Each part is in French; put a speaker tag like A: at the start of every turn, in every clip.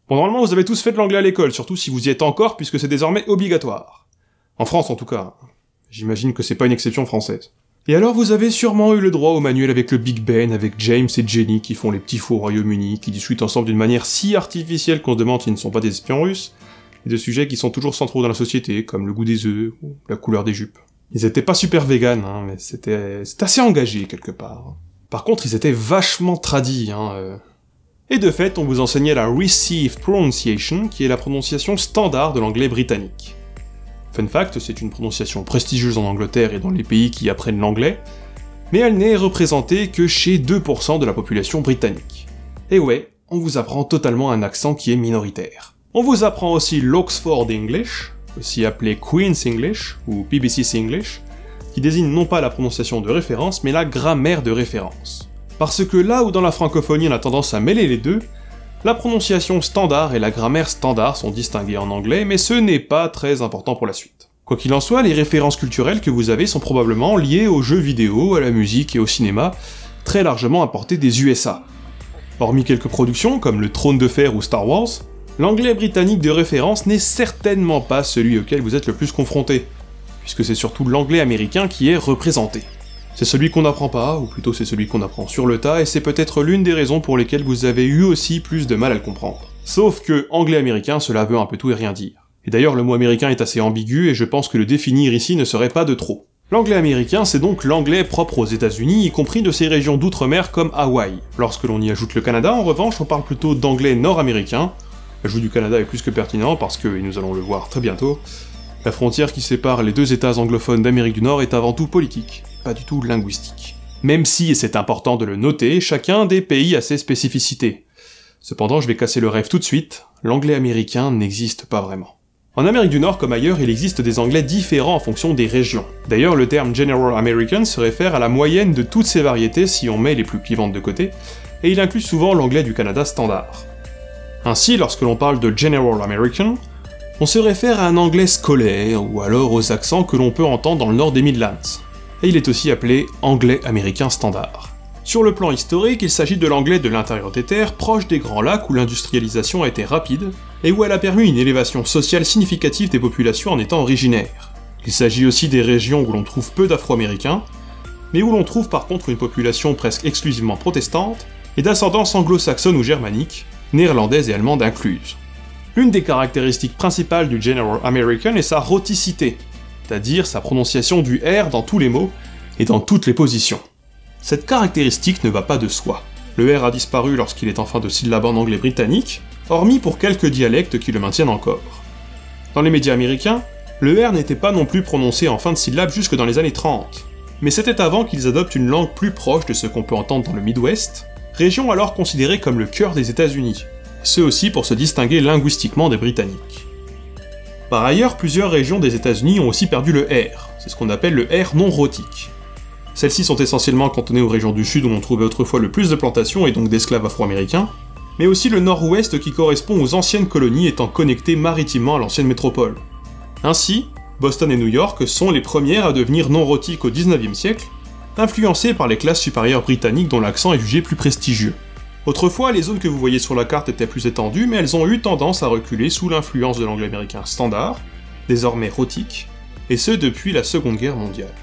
A: Bon, normalement, vous avez tous fait de l'anglais à l'école, surtout si vous y êtes encore, puisque c'est désormais obligatoire. En France, en tout cas. J'imagine que c'est pas une exception française. Et alors, vous avez sûrement eu le droit au manuel avec le Big Ben, avec James et Jenny qui font les petits fous au Royaume-Uni, qui discutent ensemble d'une manière si artificielle qu'on se demande s'ils ne sont pas des espions russes, et de sujets qui sont toujours centraux dans la société, comme le goût des œufs, ou la couleur des jupes. Ils étaient pas super véganes, hein, mais c'était assez engagé, quelque part. Par contre, ils étaient vachement tradis, Et de fait, on vous enseignait la Received Pronunciation, qui est la prononciation standard de l'anglais britannique. Fun fact, c'est une prononciation prestigieuse en Angleterre et dans les pays qui apprennent l'anglais, mais elle n'est représentée que chez 2% de la population britannique. Et ouais, on vous apprend totalement un accent qui est minoritaire. On vous apprend aussi l'Oxford English, aussi appelé Queen's English, ou BBC's English, qui désigne non pas la prononciation de référence, mais la grammaire de référence. Parce que là où dans la francophonie on a tendance à mêler les deux, la prononciation standard et la grammaire standard sont distinguées en anglais, mais ce n'est pas très important pour la suite. Quoi qu'il en soit, les références culturelles que vous avez sont probablement liées aux jeux vidéo, à la musique et au cinéma, très largement importées des USA. Hormis quelques productions, comme le Trône de Fer ou Star Wars, l'anglais britannique de référence n'est certainement pas celui auquel vous êtes le plus confronté, puisque c'est surtout l'anglais américain qui est représenté. C'est celui qu'on n'apprend pas, ou plutôt c'est celui qu'on apprend sur le tas, et c'est peut-être l'une des raisons pour lesquelles vous avez eu aussi plus de mal à le comprendre. Sauf que anglais-américain, cela veut un peu tout et rien dire. Et d'ailleurs, le mot américain est assez ambigu, et je pense que le définir ici ne serait pas de trop. L'anglais américain, c'est donc l'anglais propre aux États-Unis, y compris de ces régions d'outre-mer comme Hawaï. Lorsque l'on y ajoute le Canada, en revanche, on parle plutôt d'anglais nord-américain. L'ajout du Canada est plus que pertinent, parce que, et nous allons le voir très bientôt, la frontière qui sépare les deux États anglophones d'Amérique du Nord est avant tout politique, pas du tout linguistique. Même si, et c'est important de le noter, chacun des pays a ses spécificités. Cependant, je vais casser le rêve tout de suite, l'anglais américain n'existe pas vraiment. En Amérique du Nord comme ailleurs, il existe des anglais différents en fonction des régions. D'ailleurs, le terme General American se réfère à la moyenne de toutes ces variétés si on met les plus clivantes de côté, et il inclut souvent l'anglais du Canada standard. Ainsi, lorsque l'on parle de General American, on se réfère à un anglais scolaire, ou alors aux accents que l'on peut entendre dans le nord des Midlands. Et il est aussi appelé anglais américain standard. Sur le plan historique, il s'agit de l'anglais de l'intérieur des terres, proche des grands lacs où l'industrialisation a été rapide, et où elle a permis une élévation sociale significative des populations en étant originaires. Il s'agit aussi des régions où l'on trouve peu d'Afro-Américains, mais où l'on trouve par contre une population presque exclusivement protestante, et d'ascendance anglo-saxonne ou germanique, néerlandaise et allemande incluses. L'une des caractéristiques principales du General American est sa rhoticité, c'est-à-dire sa prononciation du R dans tous les mots et dans toutes les positions. Cette caractéristique ne va pas de soi. Le R a disparu lorsqu'il est en fin de syllabe en anglais britannique, hormis pour quelques dialectes qui le maintiennent encore. Dans les médias américains, le R n'était pas non plus prononcé en fin de syllabe jusque dans les années 30, mais c'était avant qu'ils adoptent une langue plus proche de ce qu'on peut entendre dans le Midwest, région alors considérée comme le cœur des États-Unis, ce aussi pour se distinguer linguistiquement des Britanniques. Par ailleurs, plusieurs régions des États-Unis ont aussi perdu le R, c'est ce qu'on appelle le R non rhotique. Celles-ci sont essentiellement cantonnées aux régions du sud où l'on trouvait autrefois le plus de plantations et donc d'esclaves afro-américains, mais aussi le nord-ouest qui correspond aux anciennes colonies étant connectées maritimement à l'ancienne métropole. Ainsi, Boston et New York sont les premières à devenir non rhotiques au XIXe siècle, influencées par les classes supérieures britanniques dont l'accent est jugé plus prestigieux. Autrefois, les zones que vous voyez sur la carte étaient plus étendues, mais elles ont eu tendance à reculer sous l'influence de l'anglais américain standard, désormais rhotique, et ce depuis la Seconde Guerre mondiale.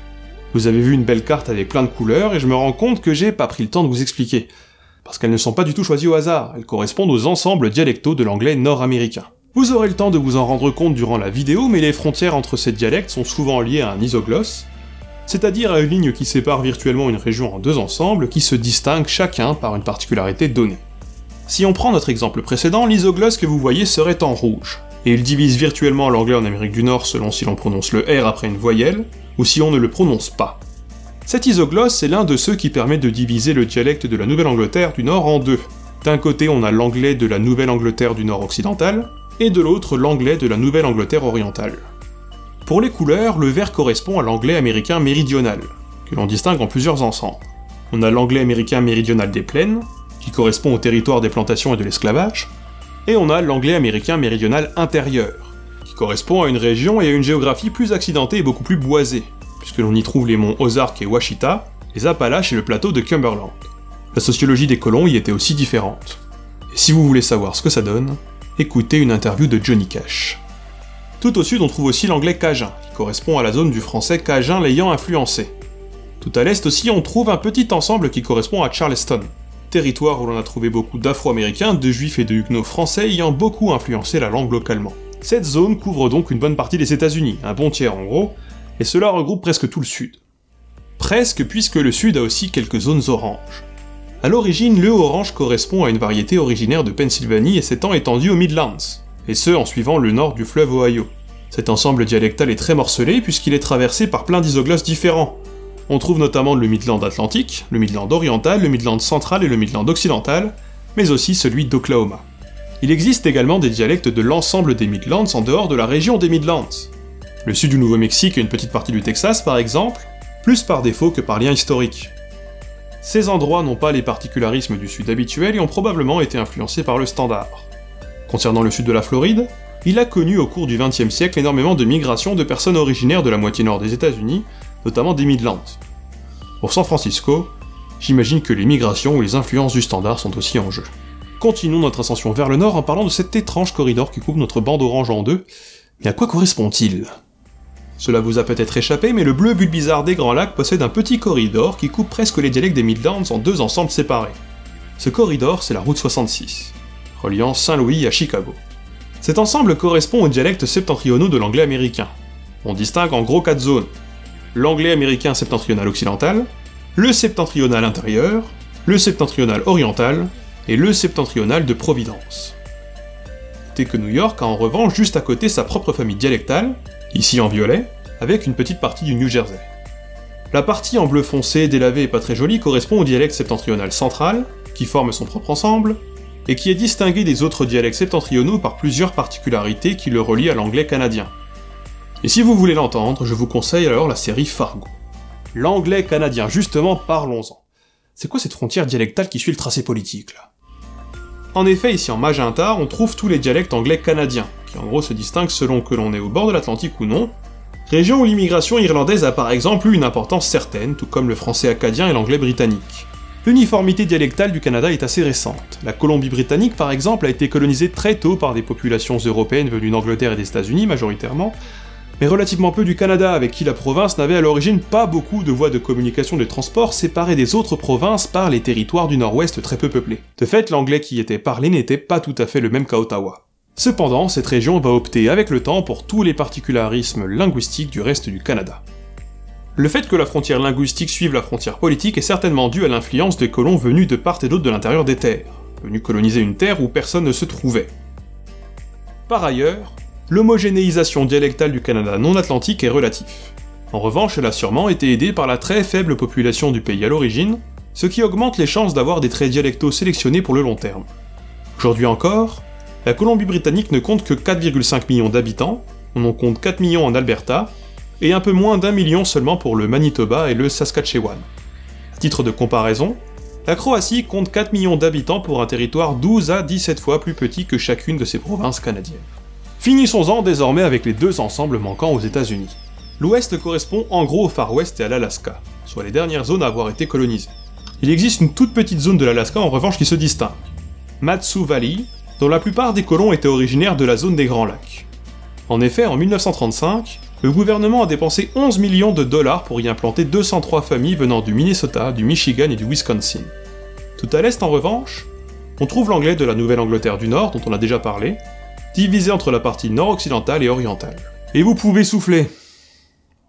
A: Vous avez vu une belle carte avec plein de couleurs, et je me rends compte que j'ai pas pris le temps de vous expliquer, parce qu'elles ne sont pas du tout choisies au hasard, elles correspondent aux ensembles dialectaux de l'anglais nord-américain. Vous aurez le temps de vous en rendre compte durant la vidéo, mais les frontières entre ces dialectes sont souvent liées à un isoglosse, c'est-à-dire à une ligne qui sépare virtuellement une région en deux ensembles qui se distinguent chacun par une particularité donnée. Si on prend notre exemple précédent, l'isoglosse que vous voyez serait en rouge, et il divise virtuellement l'anglais en Amérique du Nord selon si l'on prononce le R après une voyelle, ou si on ne le prononce pas. Cet isoglosse est l'un de ceux qui permet de diviser le dialecte de la Nouvelle-Angleterre du Nord en deux. D'un côté on a l'anglais de la Nouvelle-Angleterre du Nord occidental, et de l'autre l'anglais de la Nouvelle-Angleterre orientale. Pour les couleurs, le vert correspond à l'anglais américain méridional, que l'on distingue en plusieurs ensembles. On a l'anglais américain méridional des plaines, qui correspond au territoire des plantations et de l'esclavage, et on a l'anglais américain méridional intérieur, qui correspond à une région et à une géographie plus accidentée et beaucoup plus boisée, puisque l'on y trouve les monts Ozark et Ouachita, les Appalaches et le plateau de Cumberland. La sociologie des colons y était aussi différente. Et si vous voulez savoir ce que ça donne, Écoutez une interview de Johnny Cash. Tout au sud, on trouve aussi l'anglais cajun, qui correspond à la zone du français cajun l'ayant influencé. Tout à l'est aussi, on trouve un petit ensemble qui correspond à Charleston, territoire où l'on a trouvé beaucoup d'Afro-Américains, de Juifs et de Huguenots français ayant beaucoup influencé la langue localement. Cette zone couvre donc une bonne partie des États-Unis, un bon tiers en gros, et cela regroupe presque tout le sud. Presque, puisque le sud a aussi quelques zones oranges. A l'origine, le orange correspond à une variété originaire de Pennsylvanie et s'étant étendue aux Midlands, et ce en suivant le nord du fleuve Ohio. Cet ensemble dialectal est très morcelé puisqu'il est traversé par plein d'isoglosses différents. On trouve notamment le Midland atlantique, le Midland oriental, le Midland central et le Midland occidental, mais aussi celui d'Oklahoma. Il existe également des dialectes de l'ensemble des Midlands en dehors de la région des Midlands. Le sud du Nouveau-Mexique et une petite partie du Texas par exemple, plus par défaut que par lien historique. Ces endroits n'ont pas les particularismes du sud habituel et ont probablement été influencés par le standard. Concernant le sud de la Floride, il a connu au cours du XXe siècle énormément de migrations de personnes originaires de la moitié nord des États-Unis, notamment des Midlands. Pour San Francisco, j'imagine que les migrations ou les influences du standard sont aussi en jeu. Continuons notre ascension vers le nord en parlant de cet étrange corridor qui coupe notre bande orange en deux, mais à quoi correspond-il? Cela vous a peut-être échappé, mais le bleu but bizarre des Grands Lacs possède un petit corridor qui coupe presque les dialectes des Midlands en deux ensembles séparés. Ce corridor, c'est la route 66, reliant Saint-Louis à Chicago. Cet ensemble correspond aux dialectes septentrionaux de l'anglais américain. On distingue en gros 4 zones. L'anglais américain septentrional occidental, le septentrional intérieur, le septentrional oriental, et le septentrional de Providence. Notez que New York a en revanche juste à côté sa propre famille dialectale, ici en violet, avec une petite partie du New Jersey. La partie en bleu foncé, délavée et pas très jolie, correspond au dialecte septentrional central, qui forme son propre ensemble, et qui est distingué des autres dialectes septentrionaux par plusieurs particularités qui le relient à l'anglais canadien. Et si vous voulez l'entendre, je vous conseille alors la série Fargo. L'anglais canadien, justement, parlons-en. C'est quoi cette frontière dialectale qui suit le tracé politique, là? En effet, ici en magenta, on trouve tous les dialectes anglais canadiens, qui en gros se distinguent selon que l'on est au bord de l'Atlantique ou non, région où l'immigration irlandaise a par exemple eu une importance certaine, tout comme le français acadien et l'anglais britannique. L'uniformité dialectale du Canada est assez récente. La Colombie-Britannique, par exemple, a été colonisée très tôt par des populations européennes venues d'Angleterre et des États-Unis majoritairement, mais relativement peu du Canada, avec qui la province n'avait à l'origine pas beaucoup de voies de communication et de transport séparées des autres provinces par les territoires du nord-ouest très peu peuplés. De fait, l'anglais qui y était parlé n'était pas tout à fait le même qu'à Ottawa. Cependant, cette région va opter avec le temps pour tous les particularismes linguistiques du reste du Canada. Le fait que la frontière linguistique suive la frontière politique est certainement dû à l'influence des colons venus de part et d'autre de l'intérieur des terres, venus coloniser une terre où personne ne se trouvait. Par ailleurs, l'homogénéisation dialectale du Canada non atlantique est relative. En revanche, elle a sûrement été aidée par la très faible population du pays à l'origine, ce qui augmente les chances d'avoir des traits dialectaux sélectionnés pour le long terme. Aujourd'hui encore, la Colombie-Britannique ne compte que 4,5 millions d'habitants, on en compte 4 millions en Alberta, et un peu moins d'1 million seulement pour le Manitoba et le Saskatchewan. À titre de comparaison, la Croatie compte 4 millions d'habitants pour un territoire 12 à 17 fois plus petit que chacune de ces provinces canadiennes. Finissons-en désormais avec les deux ensembles manquants aux États-Unis. L'Ouest correspond en gros au Far West et à l'Alaska, soit les dernières zones à avoir été colonisées. Il existe une toute petite zone de l'Alaska en revanche qui se distingue, Mat-Su Valley, dont la plupart des colons étaient originaires de la zone des Grands Lacs. En effet, en 1935, le gouvernement a dépensé 11 millions de dollars pour y implanter 203 familles venant du Minnesota, du Michigan et du Wisconsin. Tout à l'est en revanche, on trouve l'anglais de la Nouvelle-Angleterre du Nord, dont on a déjà parlé, divisé entre la partie nord-occidentale et orientale. Et vous pouvez souffler.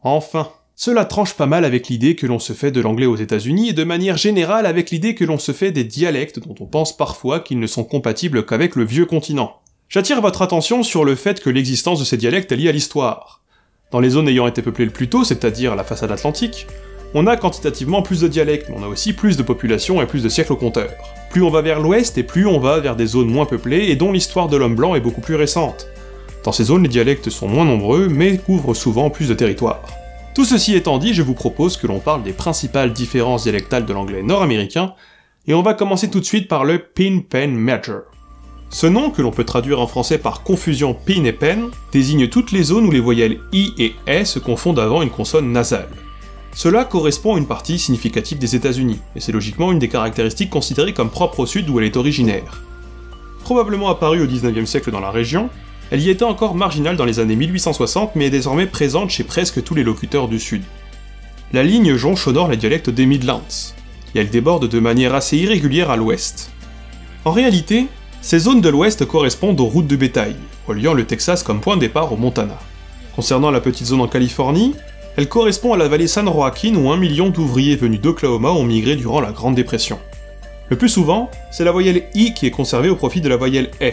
A: Enfin. Cela tranche pas mal avec l'idée que l'on se fait de l'anglais aux États-Unis et de manière générale avec l'idée que l'on se fait des dialectes dont on pense parfois qu'ils ne sont compatibles qu'avec le vieux continent. J'attire votre attention sur le fait que l'existence de ces dialectes est liée à l'histoire. Dans les zones ayant été peuplées le plus tôt, c'est-à-dire la façade atlantique, on a quantitativement plus de dialectes, mais on a aussi plus de population et plus de siècles au compteur. Plus on va vers l'ouest et plus on va vers des zones moins peuplées et dont l'histoire de l'homme blanc est beaucoup plus récente. Dans ces zones, les dialectes sont moins nombreux, mais couvrent souvent plus de territoire. Tout ceci étant dit, je vous propose que l'on parle des principales différences dialectales de l'anglais nord-américain, et on va commencer tout de suite par le Pin-Pen Merger. Ce nom, que l'on peut traduire en français par confusion pin et pen, désigne toutes les zones où les voyelles i et e se confondent avant une consonne nasale. Cela correspond à une partie significative des États-Unis, et c'est logiquement une des caractéristiques considérées comme propres au Sud d'où elle est originaire. Probablement apparue au 19e siècle dans la région, elle y était encore marginale dans les années 1860 mais est désormais présente chez presque tous les locuteurs du Sud. La ligne jonche au nord les dialectes des Midlands, et elle déborde de manière assez irrégulière à l'ouest. En réalité, ces zones de l'ouest correspondent aux routes de bétail, reliant le Texas comme point de départ au Montana. Concernant la petite zone en Californie, elle correspond à la vallée San Joaquin où 1 million d'ouvriers venus d'Oklahoma ont migré durant la Grande Dépression. Le plus souvent, c'est la voyelle I qui est conservée au profit de la voyelle E.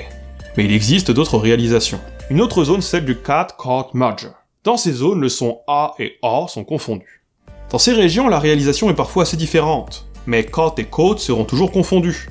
A: Mais il existe d'autres réalisations. Une autre zone, celle du Cat-Caught Major. Dans ces zones, le son A et A sont confondus. Dans ces régions, la réalisation est parfois assez différente, mais Caught et Caught seront toujours confondus.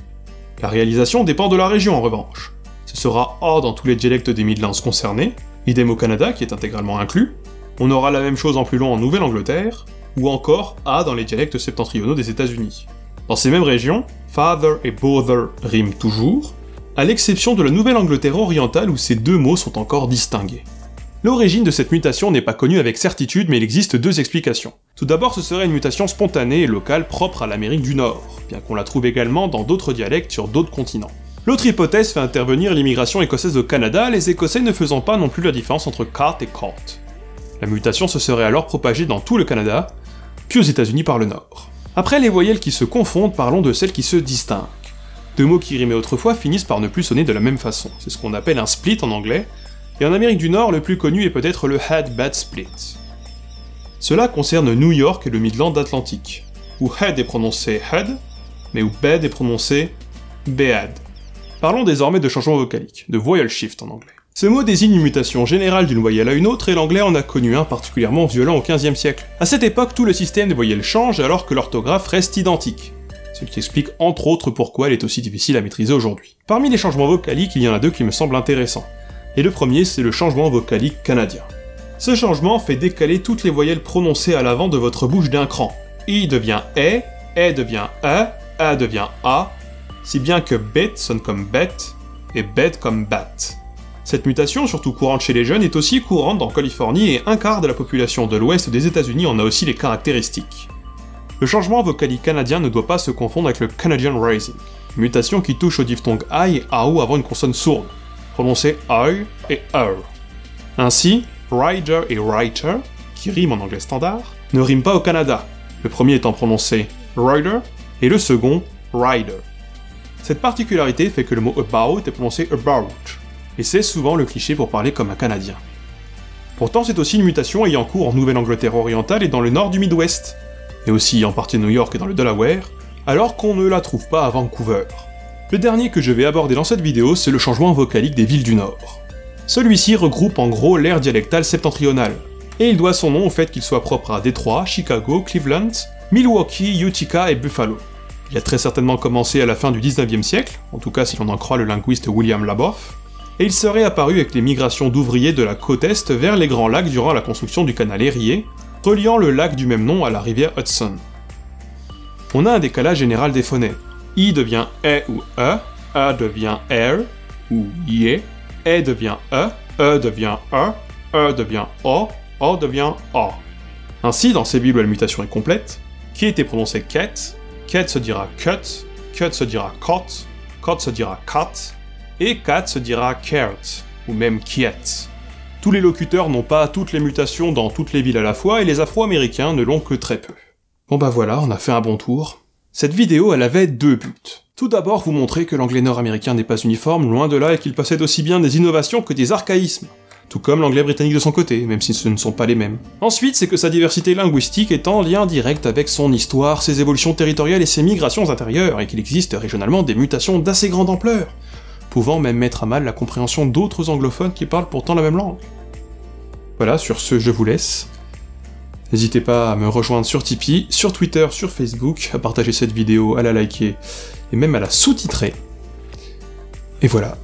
A: La réalisation dépend de la région en revanche. Ce sera A dans tous les dialectes des Midlands concernés, idem au Canada qui est intégralement inclus. On aura la même chose en plus long en Nouvelle-Angleterre, ou encore A dans les dialectes septentrionaux des États-Unis. Dans ces mêmes régions, father et bother riment toujours, à l'exception de la Nouvelle-Angleterre orientale où ces deux mots sont encore distingués. L'origine de cette mutation n'est pas connue avec certitude, mais il existe deux explications. Tout d'abord, ce serait une mutation spontanée et locale propre à l'Amérique du Nord, bien qu'on la trouve également dans d'autres dialectes sur d'autres continents. L'autre hypothèse fait intervenir l'immigration écossaise au Canada, les Écossais ne faisant pas non plus la différence entre cat et caught. La mutation se serait alors propagée dans tout le Canada, puis aux États-Unis par le Nord. Après les voyelles qui se confondent, parlons de celles qui se distinguent. Deux mots qui rimaient autrefois finissent par ne plus sonner de la même façon, c'est ce qu'on appelle un split en anglais, et en Amérique du Nord, le plus connu est peut-être le head-bed split. Cela concerne New York et le Midland Atlantique, où head est prononcé head, mais où bed est prononcé bed. Parlons désormais de changement vocalique, de voyelle shift en anglais. Ce mot désigne une mutation générale d'une voyelle à une autre, et l'anglais en a connu un particulièrement violent au XVe siècle. À cette époque, tout le système des voyelles change alors que l'orthographe reste identique. Ce qui explique entre autres pourquoi elle est aussi difficile à maîtriser aujourd'hui. Parmi les changements vocaliques, il y en a deux qui me semblent intéressants. Et le premier, c'est le changement vocalique canadien. Ce changement fait décaler toutes les voyelles prononcées à l'avant de votre bouche d'un cran. I devient E devient A devient A, si bien que bet sonne comme bet, et bed comme bat. Cette mutation, surtout courante chez les jeunes, est aussi courante en Californie et un quart de la population de l'ouest des États-Unis en a aussi les caractéristiques. Le changement vocalique canadien ne doit pas se confondre avec le Canadian Rising, une mutation qui touche au diphtongue I et AO avant une consonne sourde, prononcée I et R. Ainsi, rider et writer, qui riment en anglais standard, ne riment pas au Canada, le premier étant prononcé rider et le second rider. Cette particularité fait que le mot about est prononcé about, et c'est souvent le cliché pour parler comme un Canadien. Pourtant c'est aussi une mutation ayant cours en Nouvelle-Angleterre orientale et dans le nord du Midwest, et aussi en partie de New York et dans le Delaware, alors qu'on ne la trouve pas à Vancouver. Le dernier que je vais aborder dans cette vidéo, c'est le changement vocalique des villes du Nord. Celui-ci regroupe en gros l'ère dialectale septentrionale, et il doit son nom au fait qu'il soit propre à Détroit, Chicago, Cleveland, Milwaukee, Utica et Buffalo. Il a très certainement commencé à la fin du 19e siècle, en tout cas si l'on en croit le linguiste William Laboff, et il serait apparu avec les migrations d'ouvriers de la côte est vers les Grands Lacs durant la construction du canal Erie, reliant le lac du même nom à la rivière Hudson. On a un décalage général des phonèmes. I devient E ou E, A devient R ou IE, E devient E devient E devient O devient A. Ainsi, dans ces villes où la mutation est complète, qui était prononcé ket, ket se dira cut, cut se dira cot, cot se dira cat, et cat se dira cert, ou même kiet. Tous les locuteurs n'ont pas toutes les mutations dans toutes les villes à la fois, et les Afro-Américains ne l'ont que très peu. Bon bah voilà, on a fait un bon tour. Cette vidéo, elle avait deux buts. Tout d'abord, vous montrer que l'anglais nord-américain n'est pas uniforme, loin de là, et qu'il possède aussi bien des innovations que des archaïsmes. Tout comme l'anglais britannique de son côté, même si ce ne sont pas les mêmes. Ensuite, c'est que sa diversité linguistique est en lien direct avec son histoire, ses évolutions territoriales et ses migrations intérieures, et qu'il existe régionalement des mutations d'assez grande ampleur, pouvant même mettre à mal la compréhension d'autres anglophones qui parlent pourtant la même langue. Voilà, sur ce, je vous laisse. N'hésitez pas à me rejoindre sur Tipeee, sur Twitter, sur Facebook, à partager cette vidéo, à la liker, et même à la sous-titrer. Et voilà.